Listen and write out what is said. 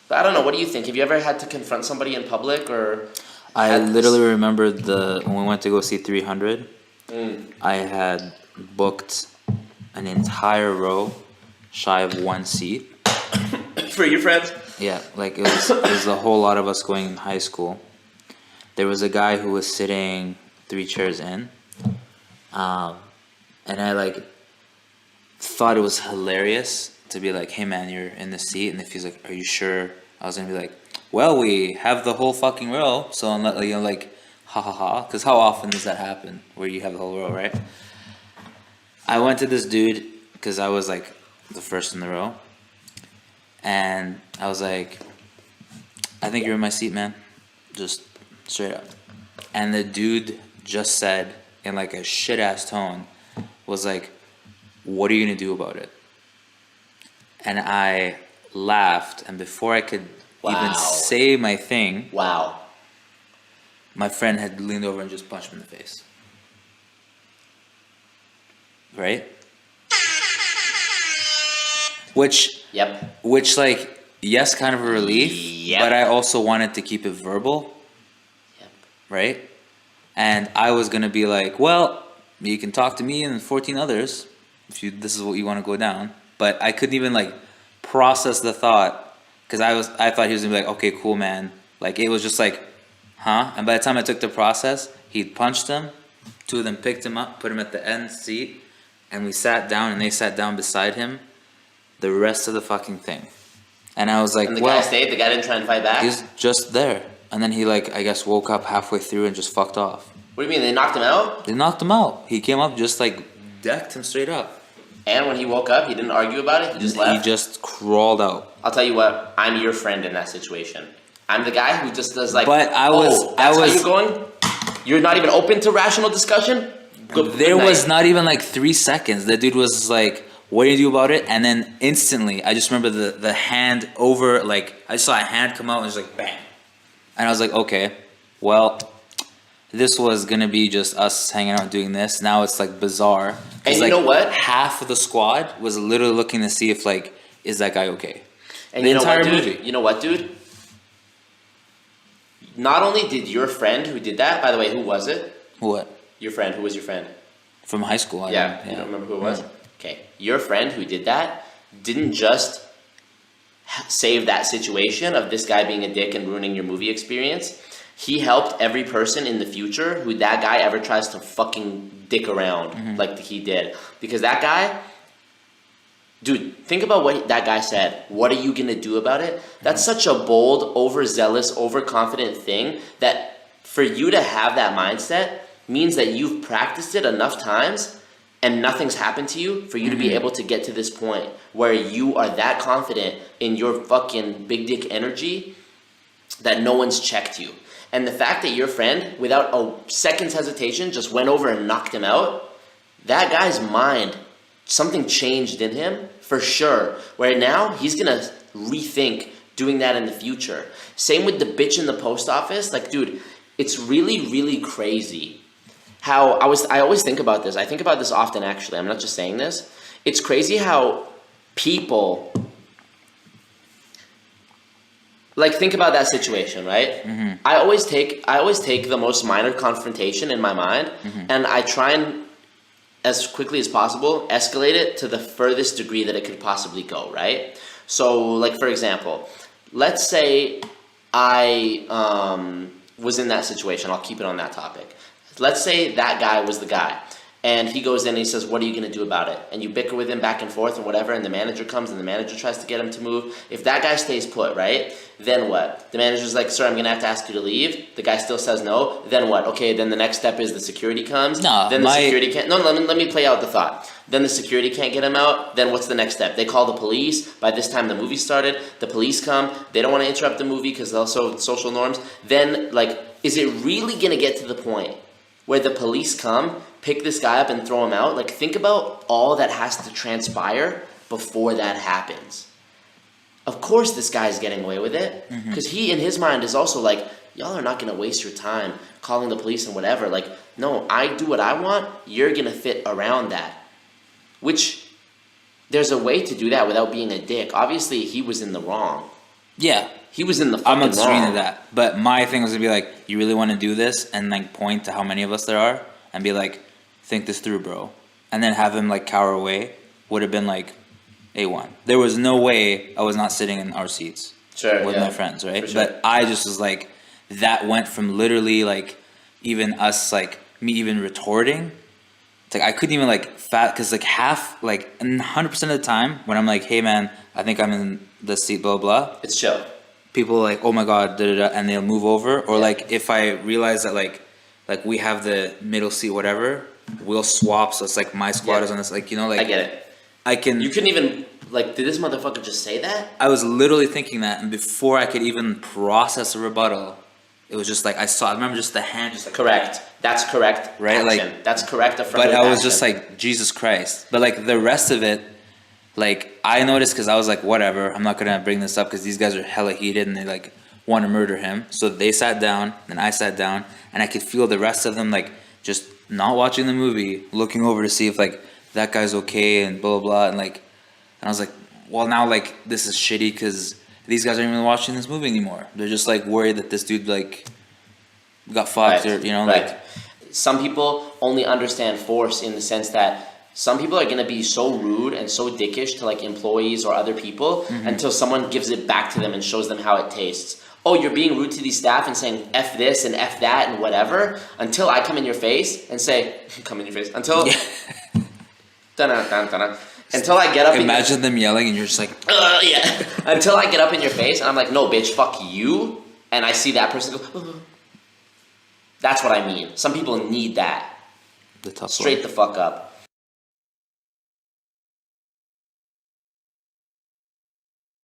But I don't know. What do you think? Have you ever had to confront somebody in public or? I literally remember when we went to go see 300. I had booked an entire row, shy of one seat. For your friends? Yeah, like it was a whole lot of us going in high school. There was a guy who was sitting 3 chairs in, and I like thought it was hilarious to be like, "Hey man, you're in the seat," and if he's like, "Are you sure?" I was gonna be like, "Well, we have the whole fucking row, so I'm not like, ha ha ha," because how often does that happen where you have the whole row, right? I went to this dude because I was like the first in the row, and I was like, "I think you're in my seat, man," just straight up. And the dude just said in like a shit ass tone, was like, "What are you gonna do about it?" And I laughed, and before I could even say my thing, Wow. my friend had leaned over and just punched me in the face. Right? Which, Yep. like, yes, kind of a relief, Yep. but I also wanted to keep it verbal. Yep. Right? And I was gonna be like, well, you can talk to me and 14 others if this is what you want to go down. But I couldn't even like process the thought because I thought he was gonna be like, okay, cool, man. Like it was just like, huh? And by the time I took the process, he punched him. 2 of them picked him up, put him at the end seat, and we sat down, and they sat down beside him. The rest of the fucking thing, and I was like, And the well, guy stayed. The guy didn't try and fight back. he's just there. And then he like I guess woke up halfway through and just fucked off. What do you mean? They knocked him out? They knocked him out. He came up just like decked him straight up. And when he woke up, he didn't argue about it. He just left. He just crawled out. I'll tell you what. I'm your friend in that situation. I'm the guy who just does like. But I was- That's how you're going. You're not even open to rational discussion. There was not even like 3 seconds. The dude was like, "What do you do about it?" And then instantly, I just remember the hand over. Like I saw a hand come out and just like bang. And I was like, okay, well, this was gonna be just us hanging out doing this. Now it's like bizarre. And you like, know what? Half of the squad was literally looking to see if like, is that guy okay? And the you know entire what, dude? movie. You know what, dude? Not only did your friend who did that, by the way, who was it? What? Your friend. Who was your friend? From high school. You don't remember who it was? Okay. Your friend who did that didn't just save that situation of this guy being a dick and ruining your movie experience. He helped every person in the future who that guy ever tries to fucking dick around like he did. Because that guy, dude, think about what that guy said. What are you going to do about it? That's such a bold, overzealous, overconfident thing that for you to have that mindset means that you've practiced it enough times and nothing's happened to you for you to be able to get to this point where you are that confident in your fucking big dick energy that no one's checked you. And the fact that your friend, without a second's hesitation, just went over and knocked him out, that guy's mind, something changed in him for sure. Where now he's gonna rethink doing that in the future. Same with the bitch in the post office. Like, dude, it's really, really crazy how I always think about this. I think about this often, actually. I'm not just saying this. It's crazy how people, like, think about that situation, right? I always take the most minor confrontation in my mind, and I try and, as quickly as possible, escalate it to the furthest degree that it could possibly go, right? So, like, for example, let's say I was in that situation. I'll keep it on that topic. Let's say that guy was the guy, and he goes in and he says, what are you going to do about it? And you bicker with him back and forth and whatever, and the manager comes and the manager tries to get him to move. If that guy stays put, right, then what? The manager's like, sir, I'm going to have to ask you to leave. The guy still says no. Then what? Okay, then the next step is the security comes. No, then the security can't. No, let me play out the thought. Then the security can't get him out. Then what's the next step? They call the police. By this time the movie started. The police come. They don't want to interrupt the movie because also social norms. Then, like, is it really going to get to the point where the police come, pick this guy up and throw him out? Like, think about all that has to transpire before that happens. Of course this guy's getting away with it, because he, in his mind, is also like, y'all are not going to waste your time calling the police and whatever. Like, no, I do what I want, you're going to fit around that. Which, there's a way to do that without being a dick. Obviously, he was in the wrong. Yeah. He was in the I'm fucking not disagreeing wrong. with that. But my thing was to be like, you really want to do this? And like point to how many of us there are and be like, think this through, bro. And then have him like cower away would have been like A1. There was no way I was not sitting in our seats Sure, with yeah. my friends, right? For sure. But I just was like, that went from literally like even us, like me even retorting. It's like I couldn't even like because like half, like 100% of the time when I'm like, hey man, I think I'm in the seat, blah, blah. It's chill. People are like, oh my god, da, da, da, and they'll move over. Or Yeah. like if I realize that like we have the middle seat, whatever, we'll swap. So it's like my squad Yeah. is on this, like, you know, like I get it. I can. You couldn't even, like, did this motherfucker just say that? I was literally thinking that, and before I could even process a rebuttal, it was just like I remember just the hand, just like Correct. That's correct. Right, Action. like- That's correct. But affirmative I was action. just like, Jesus Christ. But like the rest of it, like I noticed because I was like, whatever, I'm not gonna bring this up because these guys are hella heated and they like want to murder him. So they sat down, and I sat down, and I could feel the rest of them like just not watching the movie, looking over to see if like that guy's okay and blah blah blah, and like, and I was like, well now like this is shitty because these guys aren't even watching this movie anymore. They're just like worried that this dude like got fucked, or you know, right. like. Some people only understand force in the sense that some people are going to be so rude and so dickish to like employees or other people until someone gives it back to them and shows them how it tastes. Oh, you're being rude to these staff and saying F this and F that and whatever, until I come in your face and say, come in your face, until, until I get up Imagine them yelling and you're just like, yeah, until I get up in your face and I'm like, no bitch, fuck you, and I see that person go, that's what I mean. Some people need that. the tough Straight the fuck up.